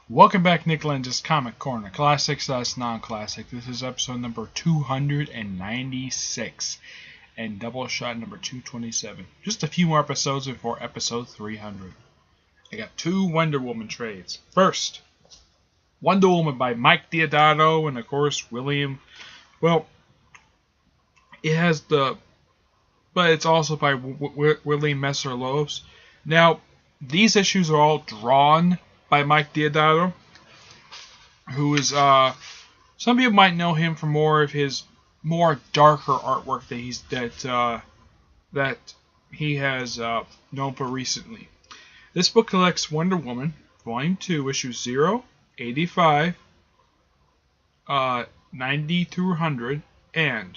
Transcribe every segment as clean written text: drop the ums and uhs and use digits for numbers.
Welcome back, Nick Lenz's Comic Corner, Classics / Non-Classic. This is episode number 296 and Doubleshot number 227. Just a few more episodes before episode 300. I got two Wonder Woman trades. First, Wonder Woman by Mike Deodato and, of course, William. Well, it has the... but it's also by William Messner-Loebs. Now, these issues are all drawn by Mike Deodato, who is, some people might know him for more of his more darker artwork that he has known for recently. This book collects Wonder Woman, Volume 2, Issues 0, 85, 90 through 100, and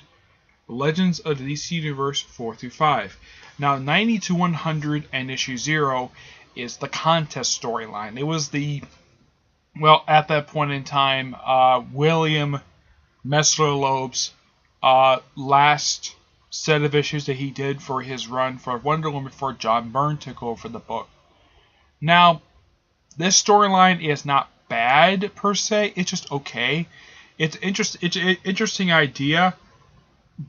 Legends of the DC Universe 4 through 5. Now, 90 to 100 and Issue 0 is the contest storyline. It was at that point in time, William Messner-Loebs' last set of issues that he did for his run for Wonder Woman before John Byrne took over the book. Now, this storyline is not bad per se. It's just okay. It's an interesting idea,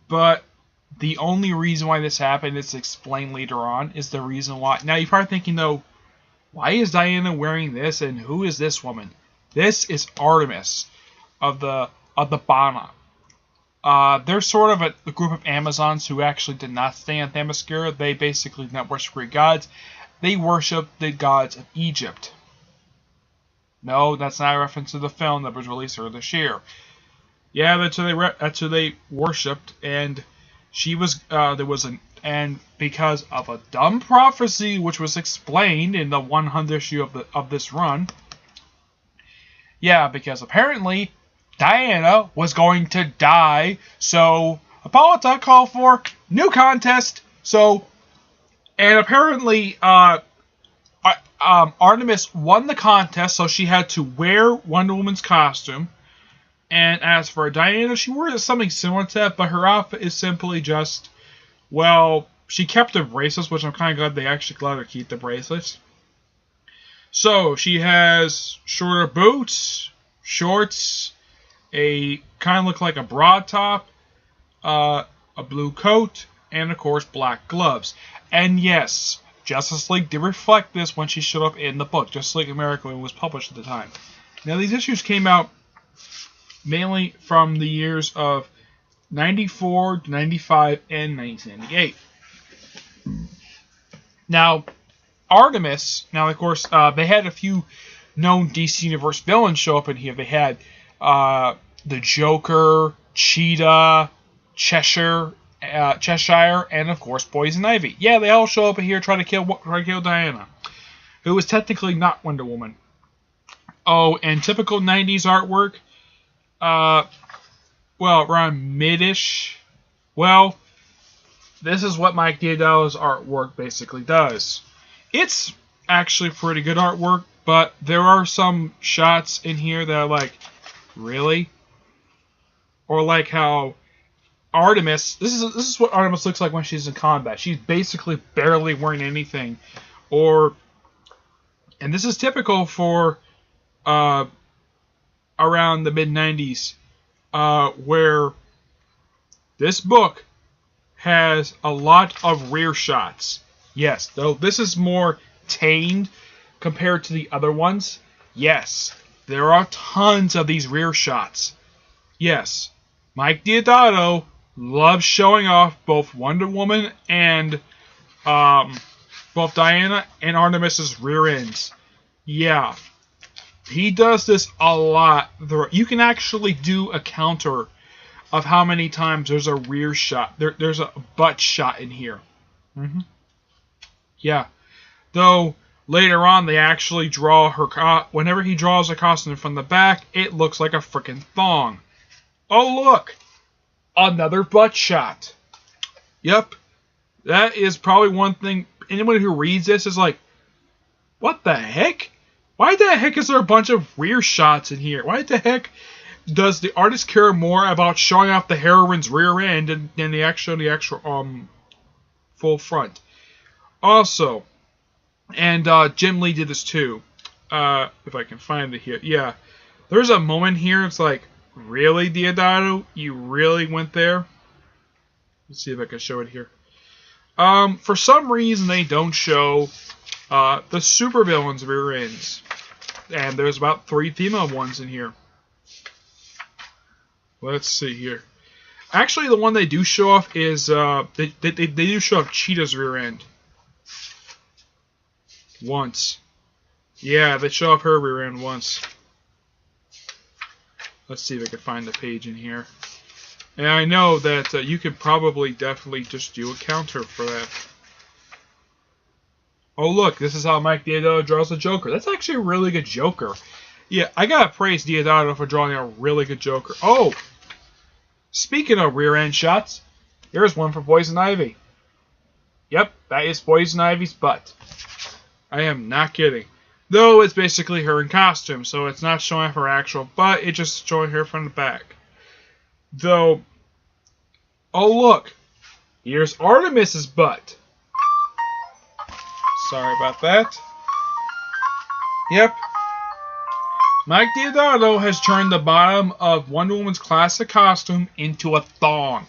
but the only reason why this happened is explained later on. Is the reason why. Now you're probably thinking though, why is Diana wearing this, and who is this woman? This is Artemis of the Bana. They're sort of a group of Amazons who actually did not stay in Themyscira. They basically did not worship Greek gods. They worship the gods of Egypt. No, that's not a reference to the film that was released earlier this year. Yeah, that's who they worshipped, and and because of a dumb prophecy which was explained in the 100th issue of this run. Yeah, because apparently Diana was going to die, so Apollo called for new contest. So, and apparently Artemis won the contest, so she had to wear Wonder Woman's costume. And as for Diana, she wore something similar to that, but her outfit is simply just, well, she kept the bracelets, which I'm kind of glad they actually let her keep the bracelets. So, she has shorter boots, shorts, a kind of look like a broad top, a blue coat, and of course black gloves. And yes, Justice League did reflect this when she showed up in the book. Justice League America was published at the time. Now, these issues came out mainly from the years of 94, 95, and 1998. Now, Artemis, of course, they had a few known DC Universe villains show up in here. They had the Joker, Cheetah, Cheshire, and of course Poison Ivy. Yeah, they all show up in here trying to kill Diana, who was technically not Wonder Woman. Oh, and typical 90s artwork. Around mid-ish. Well, this is what Mike Deodato's artwork basically does. It's actually pretty good artwork, but there are some shots in here that are like, really? Or like how Artemis, this is what Artemis looks like when she's in combat. She's basically barely wearing anything. And this is typical for around the mid-90s, where this book has a lot of rear shots. Yes, though this is more tamed compared to the other ones. Yes, there are tons of these rear shots. Yes, Mike Deodato loves showing off both Wonder Woman and both Diana and Artemis's rear ends. Yeah. He does this a lot. You can actually do a counter of how many times there's a rear shot. There's a butt shot in here. Yeah. Though, later on, they actually draw her... whenever he draws a costume from the back, it looks like a freaking thong. Oh, look! Another butt shot. Yep. That is probably one thing... anyone who reads this is like, what the heck? Why the heck is there a bunch of rear shots in here? Why the heck does the artist care more about showing off the heroine's rear end than the actual full front? Also, and Jim Lee did this too. If I can find it here. Yeah. There's a moment here, it's like, really, Deodato? You really went there? Let's see if I can show it here. For some reason, they don't show the supervillains' rear ends. And there's about 3 female ones in here. Let's see here. Actually, the one they do show off is, they do show off Cheetah's rear end. Once. Yeah, they show off her rear end once. Let's see if I can find the page in here. And I know that you could probably definitely just do a counter for that. Oh look, this is how Mike Deodato draws the Joker. That's actually a really good Joker. Yeah, I gotta praise Deodato for drawing a really good Joker. Oh! Speaking of rear end shots, here's one for Poison Ivy. Yep, that is Poison Ivy's butt. I am not kidding. Though it's basically her in costume, so it's not showing her actual butt, it's just showing her from the back. Though, oh look, here's Artemis's butt. Sorry about that. Yep. Mike Deodato has turned the bottom of Wonder Woman's classic costume into a thong.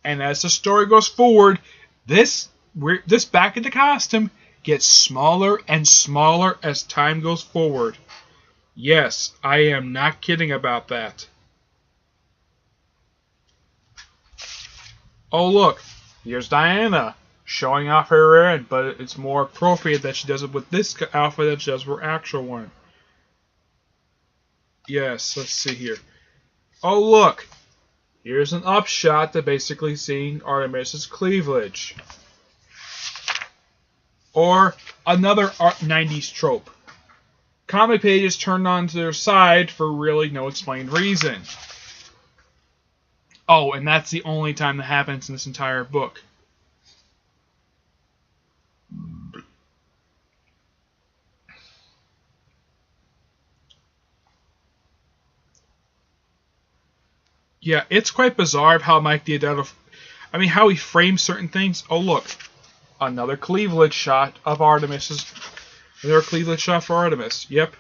And as the story goes forward, this back of the costume gets smaller and smaller as time goes forward. Yes, I am not kidding about that. Oh look, here's Diana showing off her rear end, but it's more appropriate that she does it with this outfit than she does with her actual one. Yes, let's see here. Oh look, here's an upshot to basically seeing Artemis's cleavage. Or another 90s trope. Comic pages turned on to their side for really no explained reason. Oh, and that's the only time that happens in this entire book. Yeah, it's quite bizarre how Mike Deodato, how he frames certain things. Oh, look. Another cleavage shot of Artemis's. Another cleavage shot for Artemis. Yep.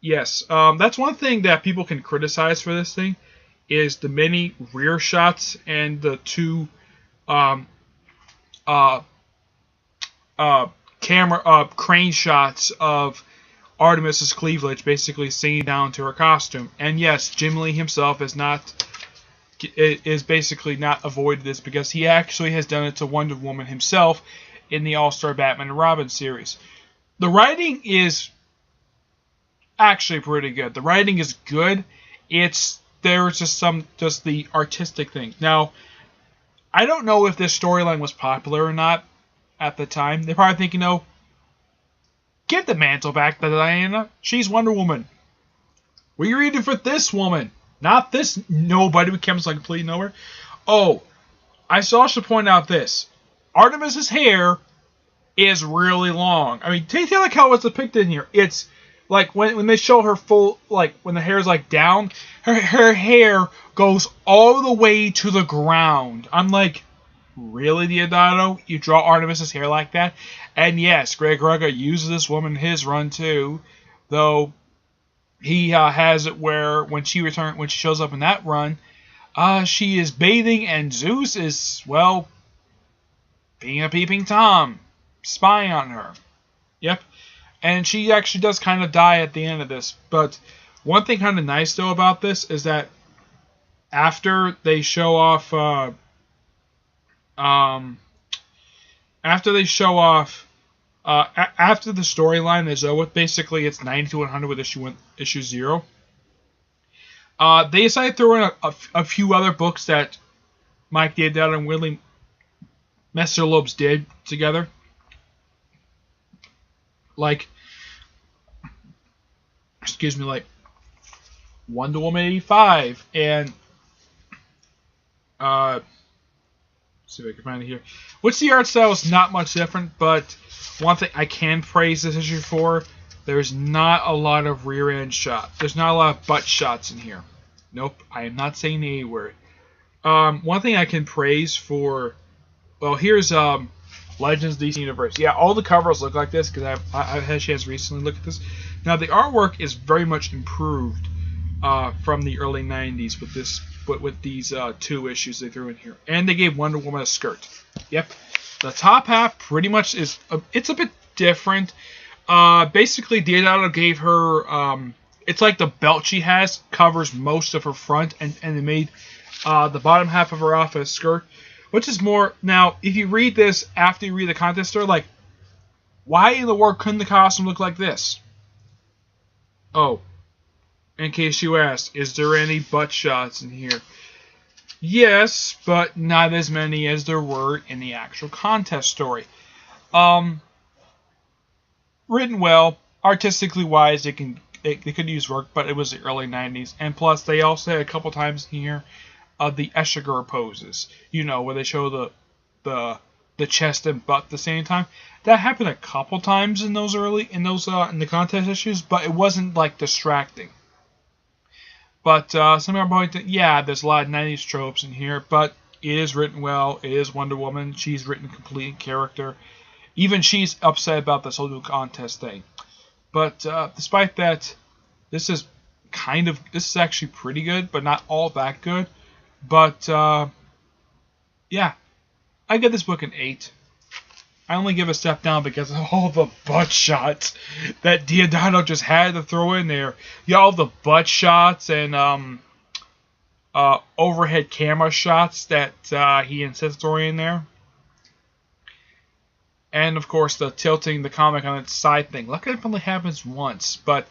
Yes. That's one thing that people can criticize for this thing, is the many rear shots and the 2 crane shots of Artemis's cleavage, basically singing down to her costume. And yes, Jim Lee himself is basically not avoided this, because he actually has done it to Wonder Woman himself in the All-Star Batman and Robin series. The writing is actually pretty good. The writing is good. There's just the artistic thing. Now, I don't know if this storyline was popular or not at the time. They're probably thinking, give the mantle back to Diana. She's Wonder Woman. We're reading for this woman, not this nobody who comes like completely nowhere. Oh, I should point out this. Artemis's hair is really long. Take a look how it's depicted in here. It's like when they show her full, like when the hair's like down, her hair goes all the way to the ground. I'm like, really, Deodato? You draw Artemis's hair like that? And yes, Greg Rucka uses this woman in his run too, though he has it where when she shows up in that run, she is bathing and Zeus is, well, being a peeping Tom, spying on her. Yep. And she actually does kind of die at the end of this. But one thing kind of nice though about this is that after they show off after the storyline is over, basically it's 90 to 100 with issue 0. They decided to throw in a few other books that Mike Deodato and Willie Messner-Loebs did together. Like Wonder Woman 85 and see if I can find it here. Which the art style is not much different, but one thing I can praise this issue for, there's not a lot of rear end shots. There's not a lot of butt shots in here. Nope, I am not saying the A word. One thing I can praise for, well, here's Legends DC Universe. Yeah, all the covers look like this because I've had a chance to recently look at this. Now the artwork is very much improved from the early '90s with these 2 issues they threw in here, and they gave Wonder Woman a skirt. Yep, the top half pretty much is it's a bit different. Basically, Deodato gave her it's like the belt she has covers most of her front, and they made the bottom half of her outfit a skirt, which is more. Now, if you read this after you read the contest story, like, why in the world couldn't the costume look like this? Oh, in case you asked, is there any butt shots in here? Yes, but not as many as there were in the actual contest story. Written well, artistically wise, they could use work, but it was the early '90s, and plus they also had a couple times here of the Eschiger poses, where they show the chest and butt at the same time. That happened a couple times in those in the contest issues, but it wasn't like distracting. But some are pointing to, yeah, there's a lot of '90s tropes in here, but it is written well. It is Wonder Woman. She's written complete in character. Even she's upset about this whole new contest thing. But despite that, this is actually pretty good, but not all that good. But yeah, I give this book an 8. I only give a step down because of all the butt shots that Deodato just had to throw in there. Yeah, all the butt shots and overhead camera shots that he insists throwing in there. And, of course, the tilting the comic on its side thing. Luckily, it only happens once, but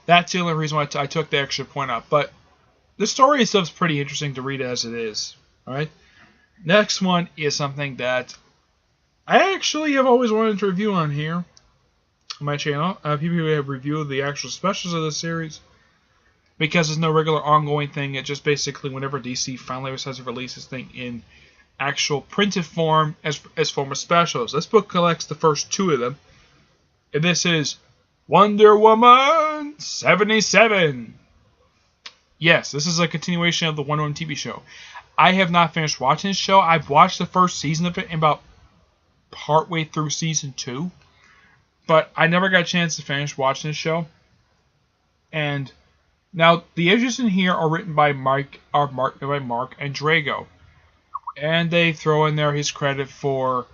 that's the only reason why I took the extra point out. But the story itself is pretty interesting to read as it is. Alright? Next one is something that I actually have always wanted to review on here, on my channel. People who have reviewed the actual specials of the series. Because there's no regular ongoing thing. It just basically, whenever DC finally decides to release this thing in actual printed form as form of specials. This book collects the first 2 of them. And this is Wonder Woman 77. Yes, this is a continuation of the Wonder Woman TV show. I have not finished watching this show. I've watched the first season of it in about partway through season 2. But I never got a chance to finish watching the show. And now the issues in here are written by Mark Andrego. And they throw in there his credit for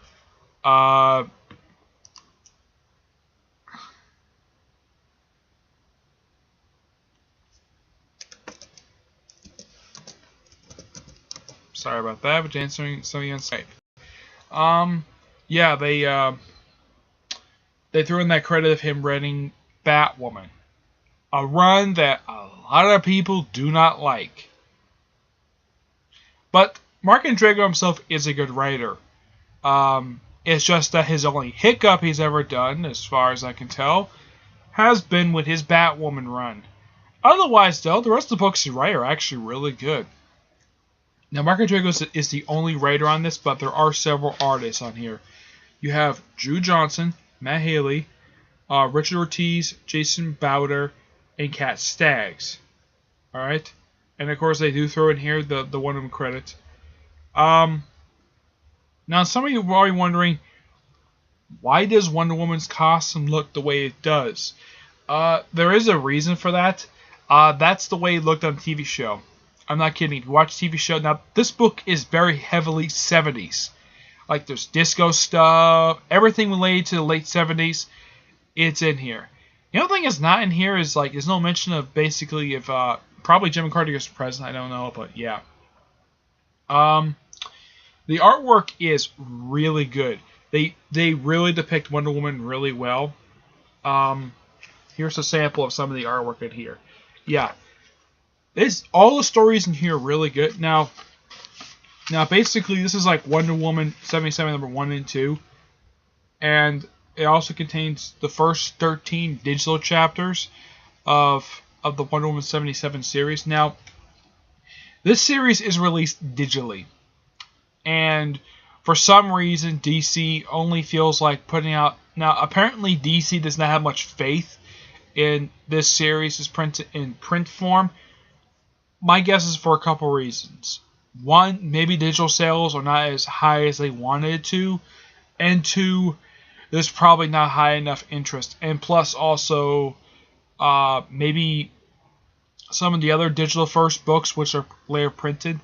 sorry about that, but answering something on Skype. Yeah, they threw in that credit of him writing Batwoman, a run that a lot of people do not like. But Mark Andrego himself is a good writer. It's just that his only hiccup he's ever done, as far as I can tell, has been with his Batwoman run. Otherwise, though, the rest of the books he writes are actually really good. Now, Mark Andrego is the only writer on this, but there are several artists on here. You have Drew Johnson, Matt Haley, Richard Ortiz, Jason Bowder, and Kat Staggs. Alright? And, of course, they do throw in here the Wonder Woman credits. Now, some of you are probably wondering, why does Wonder Woman's costume look the way it does? There is a reason for that. That's the way it looked on the TV show. I'm not kidding. If you watch the TV show, now this book is very heavily 70s. Like there's disco stuff, everything related to the late 70s, it's in here. The only thing that's not in here is like there's no mention of basically if probably Jimmy Carter is president. I don't know, but yeah. The artwork is really good. They really depict Wonder Woman really well. Here's a sample of some of the artwork in here. Yeah. All the stories in here are really good. Now basically this is like Wonder Woman 77 number 1 and 2. And it also contains the first 13 digital chapters of the Wonder Woman 77 series. Now, this series is released digitally. And for some reason, DC only feels like putting out... Now, apparently DC does not have much faith in this series is printed in print form. My guess is for a couple reasons. One, maybe digital sales are not as high as they wanted to. and 2, there's probably not high enough interest. And plus also, maybe some of the other digital first books, which are later printed,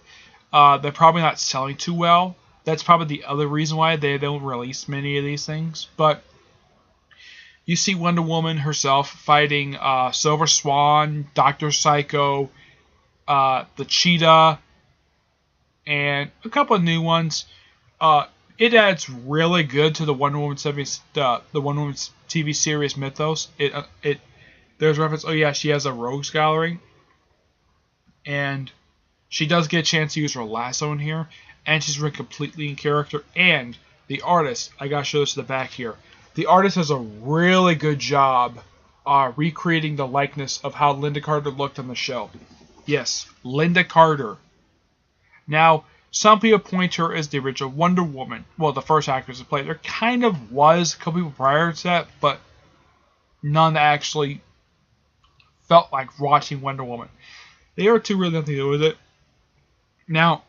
they're probably not selling too well. That's probably the other reason why they don't release many of these things. But you see Wonder Woman herself fighting Silver Swan, Dr. Psycho, the Cheetah, and a couple of new ones. It adds really good to the Wonder Woman TV series mythos. There's reference. Oh yeah, she has a rogues gallery, and she does get a chance to use her lasso in here, and she's written completely in character. And the artist, I gotta show this to the back here. The artist does a really good job recreating the likeness of how Linda Carter looked on the show. Yes, Linda Carter. Now, some people point to her as the original Wonder Woman. Well, the first actress to play. There kind of was a couple people prior to that, but none that actually felt like watching Wonder Woman. The other two really nothing to do with it. Now,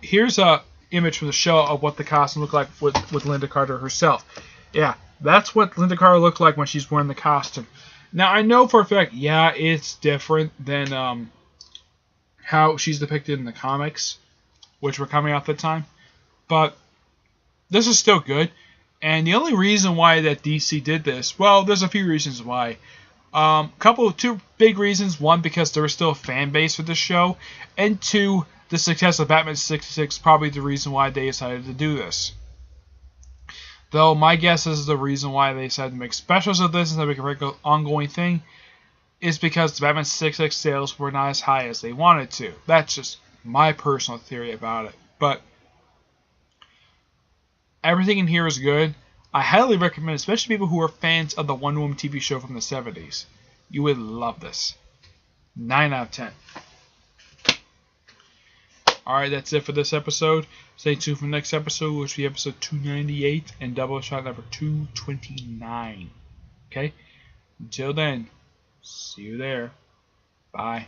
here's a image from the show of what the costume looked like with Linda Carter herself. Yeah, that's what Linda Carter looked like when she's wearing the costume. Now, I know for a fact, yeah, it's different than how she's depicted in the comics, which were coming out at the time. But this is still good. And the only reason why that DC did this, well, there's a few reasons why. Two big reasons. One, because there was still a fan base for this show. And 2, the success of Batman 66 is probably the reason why they decided to do this. Though my guess is the reason why they decided to make specials of this instead of make a regular ongoing thing is because the Batman 66 sales were not as high as they wanted to. That's just my personal theory about it. But everything in here is good. I highly recommend, especially people who are fans of the Wonder Woman TV show from the 70s. You would love this. 9 out of 10. Alright, that's it for this episode. Stay tuned for the next episode, which will be episode 298 and Doubleshot number 229. Okay? Until then, see you there. Bye.